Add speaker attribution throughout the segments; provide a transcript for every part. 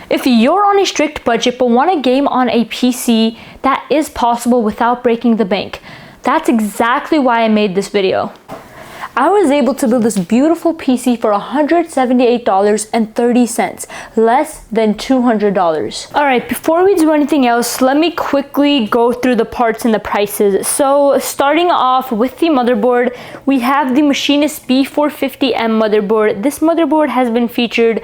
Speaker 1: If you're on a strict budget but want a game on a PC, that is possible without breaking the bank. That's exactly why I made this video. I was able to build this beautiful PC for $178.30, less than $200. Alright, before we do anything else, let me quickly go through the parts and the prices. So starting off with the motherboard, we have the Machinist B450M motherboard. This motherboard has been featured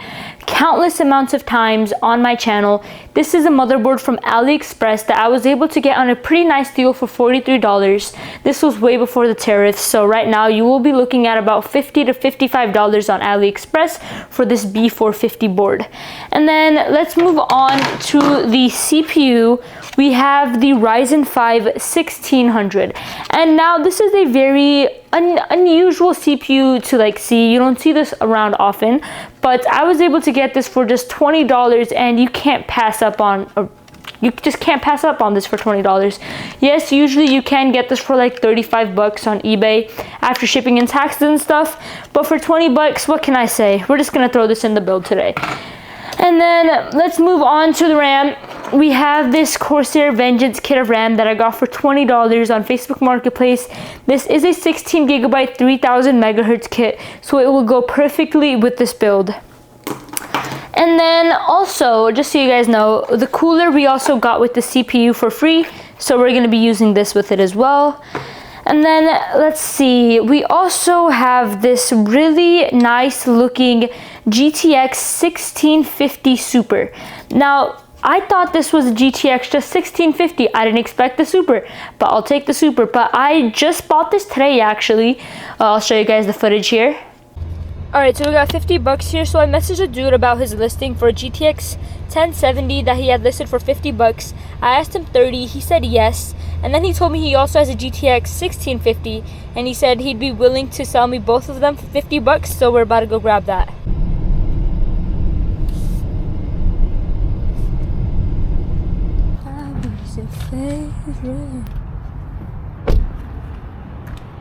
Speaker 1: countless amounts of times on my channel. This is a motherboard from AliExpress that I was able to get on a pretty nice deal for $43. This was way before the tariffs, so right now you will be looking at about $50 to $55 on AliExpress for this B450 board. And then let's move on to the CPU. We have the Ryzen 5 1600, and now this is a very unusual CPU to see. You don't see this around often, but I was able to get this for just $20, and you can't pass up on, you just can't pass up on this for $20. Yes, usually you can get this for like 35 bucks on eBay after shipping and taxes and stuff, but for 20 bucks, what can I say? We're just gonna throw this in the build today. And then let's move on to the RAM. We have this Corsair Vengeance kit of RAM that I got for $20 on Facebook Marketplace. This is a 16 gigabyte 3000 megahertz kit, so it will go perfectly with this build. And then also, just so you guys know, the cooler we also got with the CPU for free, so we're gonna be using this with it as well. And then let's see, we also have this really nice looking GTX 1650 Super. Now, I thought this was a GTX just 1650. I didn't expect the Super, but I'll take the Super. But I just bought this today actually. I'll show you guys the footage here. Alright, so we got 50 bucks here. So I messaged a dude about his listing for a GTX 1070 that he had listed for 50 bucks. I asked him 30, he said yes. And then he told me he also has a GTX 1650, and he said he'd be willing to sell me both of them for 50 bucks, so we're about to go grab that.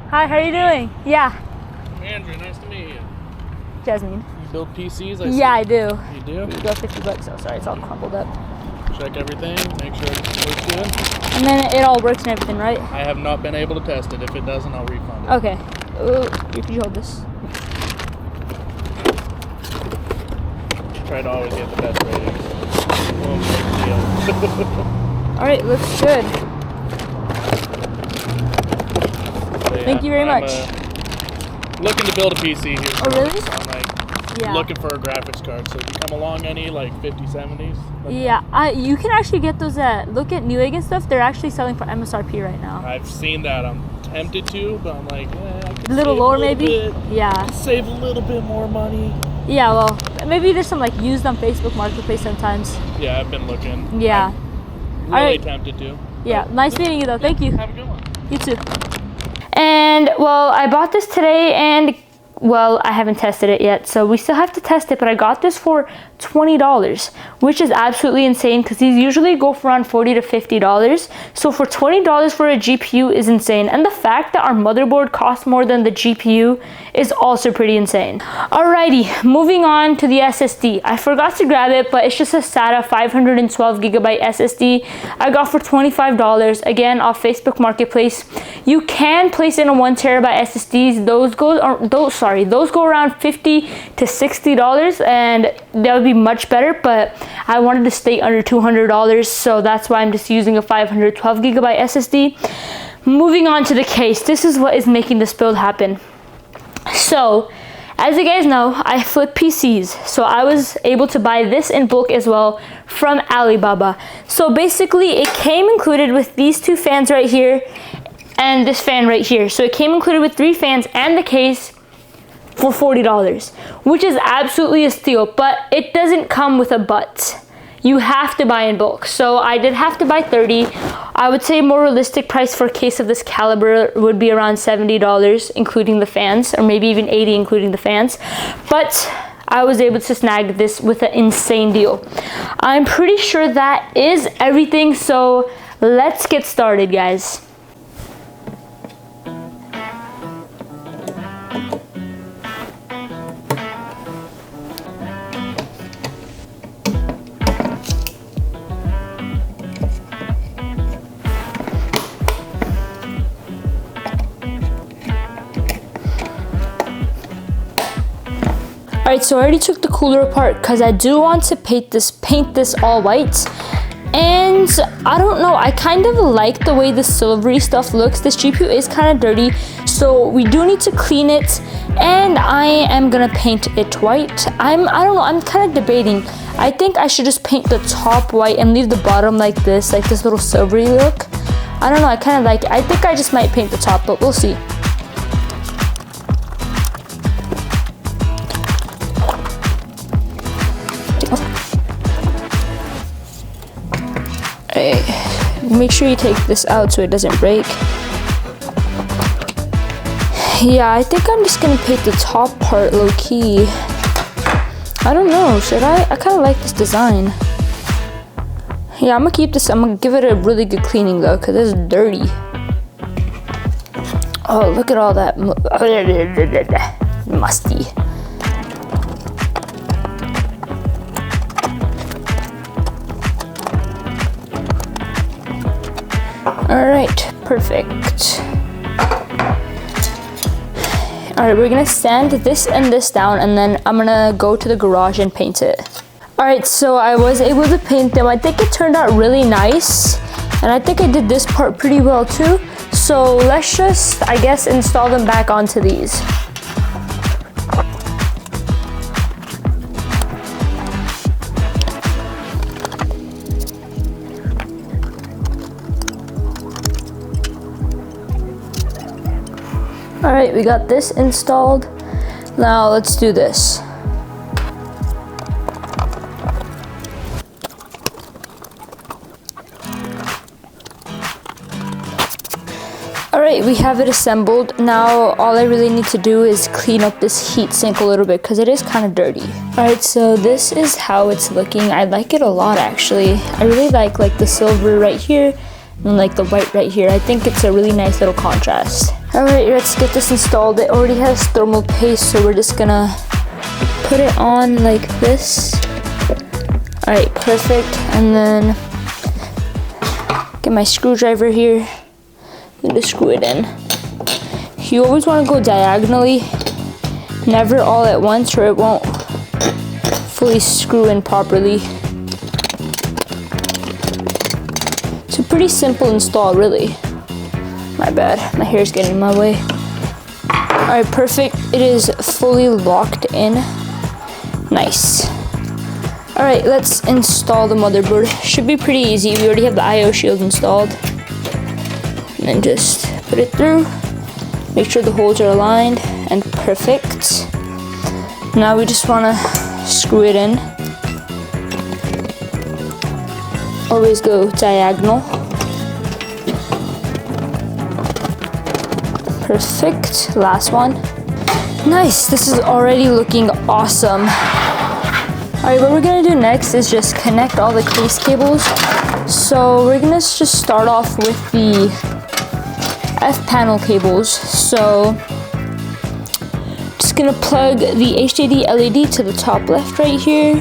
Speaker 1: Hi, how are you doing? Yeah.
Speaker 2: I'm Andrew, nice to meet you.
Speaker 1: Jasmine.
Speaker 2: You build PCs?
Speaker 1: Yeah, I do.
Speaker 2: You do?
Speaker 1: You got 50 bucks. Oh, sorry, it's all crumpled up.
Speaker 2: Check everything, make sure it works good.
Speaker 1: And then it all works and everything, right?
Speaker 2: I have not been able to test it. If it doesn't, I'll refund it.
Speaker 1: Okay. Ooh, could you hold this?
Speaker 2: Try to always get the best ratings.
Speaker 1: Alright, looks good.
Speaker 2: So, yeah,
Speaker 1: Thank you very much.
Speaker 2: Looking to build a PC here.
Speaker 1: Oh, really?
Speaker 2: So I'm
Speaker 1: Yeah.
Speaker 2: looking for a graphics card. So if you come along any 50, 70s?
Speaker 1: Yeah, you can actually get those look at Newegg and stuff. They're actually selling for MSRP right now.
Speaker 2: I've seen that. I'm tempted to, but I'm like, I could
Speaker 1: A little
Speaker 2: save
Speaker 1: lower
Speaker 2: a little
Speaker 1: maybe?
Speaker 2: bit,
Speaker 1: Yeah.
Speaker 2: save a little bit more money.
Speaker 1: Yeah, well, maybe there's some used on Facebook Marketplace sometimes.
Speaker 2: Yeah, I've been looking.
Speaker 1: Yeah.
Speaker 2: I'm really
Speaker 1: Alright.
Speaker 2: tempted to.
Speaker 1: Yeah, nice meeting you though. Thank you.
Speaker 2: Have a good one.
Speaker 1: You too. And well, I bought this today, and well, I haven't tested it yet, so we still have to test it, but I got this for $20, which is absolutely insane because these usually go for around $40 to $50. So for $20 for a GPU is insane. And the fact that our motherboard costs more than the GPU is also pretty insane. Alrighty, moving on to the SSD. I forgot to grab it, but it's just a SATA 512 gigabyte SSD. I got for $25, again, off Facebook Marketplace. You can place in a 1 terabyte SSDs. Those go around $50 to $60, and that would be much better, but I wanted to stay under $200, so that's why I'm just using a 512 gigabyte SSD. Moving on to the case. This is what is making this build happen. So, as you guys know, I flip PCs, so I was able to buy this in bulk as well from Alibaba. So basically, it came included with these two fans right here and this fan right here. So it came included with 3 fans and the case for $40, which is absolutely a steal, but it doesn't come with a but. You have to buy in bulk. So I did have to buy 30. I would say a more realistic price for a case of this caliber would be around $70, including the fans, or maybe even $80, including the fans. But I was able to snag this with an insane deal. I'm pretty sure that is everything, so let's get started, guys. Alright, so I already took the cooler apart because I do want to paint this all white. And I don't know, I kind of like the way the silvery stuff looks. This GPU is kind of dirty, so we do need to clean it, and I am gonna paint it white. I don't know, I'm kind of debating. I think I should just paint the top white and leave the bottom like this little silvery look. I don't know, I kind of like it. I think I just might paint the top, but we'll see. Make sure you take this out so it doesn't break. Yeah, I think I'm just gonna paint the top part low-key. I don't know, should I? I kind of like this design. Yeah, I'm gonna keep this. I'm gonna give it a really good cleaning though, because it's dirty. Oh, look at all that musty. All right, perfect. All right, we're gonna sand this and this down, and then I'm gonna go to the garage and paint it. All right, so I was able to paint them. I think it turned out really nice, and I think I did this part pretty well too. So let's just, I guess, install them back onto these. All right, we got this installed. Now let's do this. All right, we have it assembled. Now all I really need to do is clean up this heat sink a little bit because it is kind of dirty. All right, so this is how it's looking. I like it a lot actually. I really like the silver right here and like the white right here. I think it's a really nice little contrast. All right, let's get this installed. It already has thermal paste, so we're just gonna put it on like this. All right, perfect. And then get my screwdriver here. I'm gonna screw it in. You always want to go diagonally, never all at once, or it won't fully screw in properly. It's a pretty simple install, really. My bad, my hair's getting in my way. All right, perfect. It is fully locked in. Nice. All right, let's install the motherboard. Should be pretty easy. We already have the I/O shield installed. And then just put it through. Make sure the holes are aligned and perfect. Now we just wanna screw it in. Always go diagonal. Perfect, last one. Nice, this is already looking awesome. All right, what we're gonna do next is just connect all the case cables. So we're gonna just start off with the F panel cables. So just gonna plug the HDD LED to the top left right here,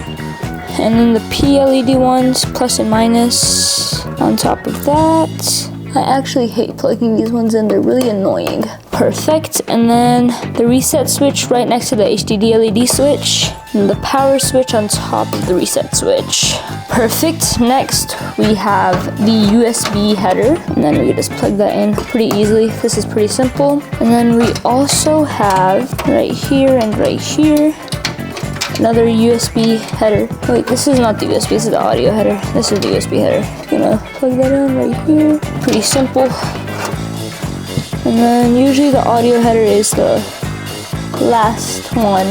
Speaker 1: and then the P LED ones, plus and minus, on top of that. I actually hate plugging these ones in, they're really annoying. Perfect, and then the reset switch right next to the HDD LED switch, and the power switch on top of the reset switch. Perfect, next we have the USB header, and then we can just plug that in pretty easily. This is pretty simple. And then we also have right here and right here, another USB header. Wait, this is not the USB, this is the audio header. This is the USB header. Gonna plug that in right here. Pretty simple. And then usually the audio header is the last one,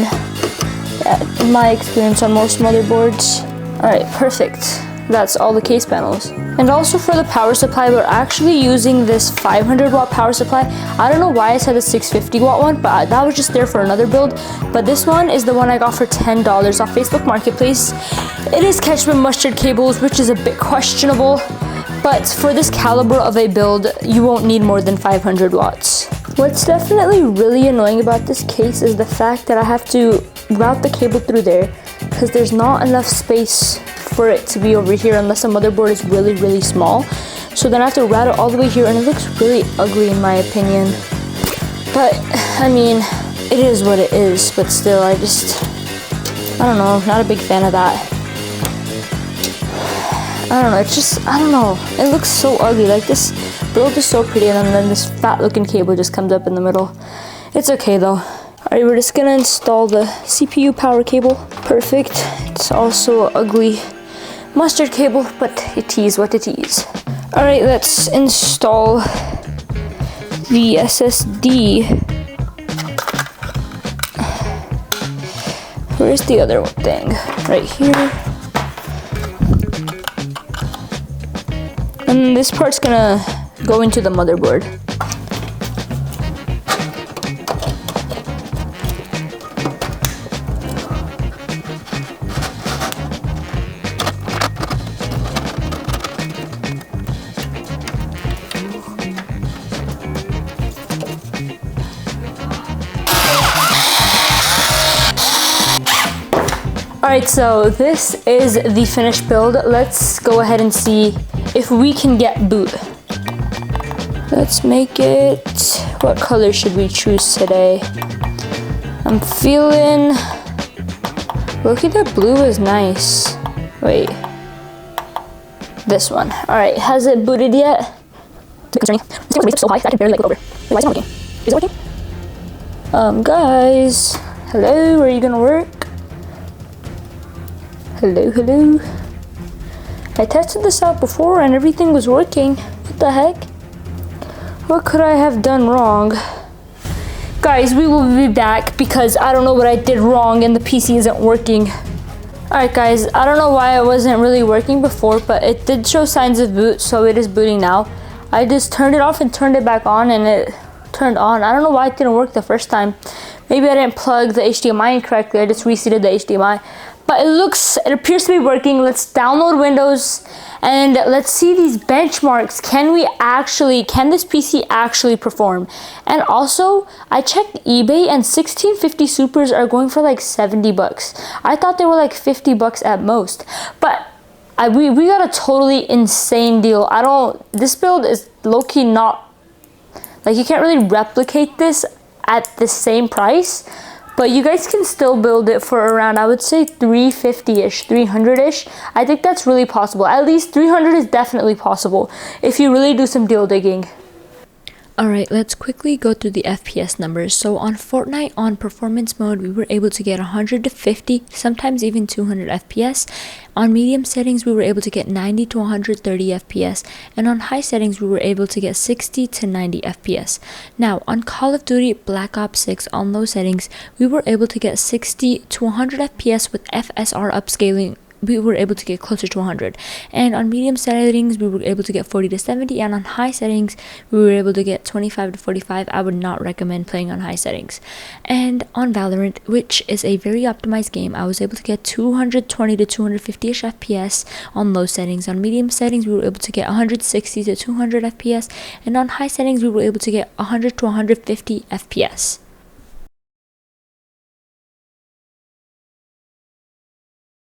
Speaker 1: in my experience on most motherboards. All right, perfect. That's all the case panels. And also for the power supply, we're actually using this 500 watt power supply. I don't know why I said the 650 watt one, but that was just there for another build. But this one is the one I got for $10 off Facebook Marketplace. It is ketchup and mustard cables, which is a bit questionable. But for this caliber of a build, you won't need more than 500 watts. What's definitely really annoying about this case is the fact that I have to route the cable through there because there's not enough space for it to be over here unless the motherboard is really, really small. So then I have to route it all the way here, and it looks really ugly in my opinion. But I mean, it is what it is, but still, I just I don't know, not a big fan of that. I don't know, it's just, I don't know. It looks so ugly. Like, this build is so pretty, and then this fat looking cable just comes up in the middle. It's okay though. Alright, we're just gonna install the CPU power cable. Perfect. It's also an ugly mustard cable, but it is what it is. Alright, let's install the SSD. Where's the other thing? Right here. And this part's gonna go into the motherboard. Alright, so this is the finished build. Let's go ahead and see if we can get boot. Let's make it, what color should we choose today? I'm feeling, look at that blue is nice. Wait, this one. Alright, has it booted yet? It's concerning. This is so high, I can barely look over. Why is it not working? Is it working? Guys, hello, are you gonna work? Hello, hello. I tested this out before and everything was working. What the heck? What could I have done wrong? Guys, we will be back because I don't know what I did wrong and the PC isn't working. Alright guys, I don't know why it wasn't really working before, but it did show signs of boot, so it is booting now. I just turned it off and turned it back on and it turned on. I don't know why it didn't work the first time. Maybe I didn't plug the HDMI in correctly. I just reseated the HDMI. But it appears to be working. Let's download Windows and let's see these benchmarks. Can this PC actually perform? And also, I checked eBay and 1650 Supers are going for like 70 bucks. I thought they were like 50 bucks at most. But we got a totally insane deal. This build is low-key not, like, you can't really replicate this at the same price. But you guys can still build it for around, I would say 350-ish, 300-ish. I think that's really possible. At least 300 is definitely possible if you really do some deal digging.
Speaker 3: Alright, let's quickly go through the FPS numbers. So on Fortnite, on performance mode, we were able to get 100 to 50, sometimes even 200 FPS. On medium settings, we were able to get 90 to 130 FPS. And on high settings, we were able to get 60 to 90 FPS. Now, on Call of Duty Black Ops 6, on low settings, we were able to get 60 to 100 FPS with FSR upscaling. We were able to get closer to 100, and on medium settings we were able to get 40 to 70, and on high settings we were able to get 25 to 45. I would not recommend playing on high settings. And on Valorant, which is a very optimized game, I was able to get 220 to 250ish FPS on low settings. On medium settings we were able to get 160 to 200 FPS, and on high settings we were able to get 100 to 150 FPS.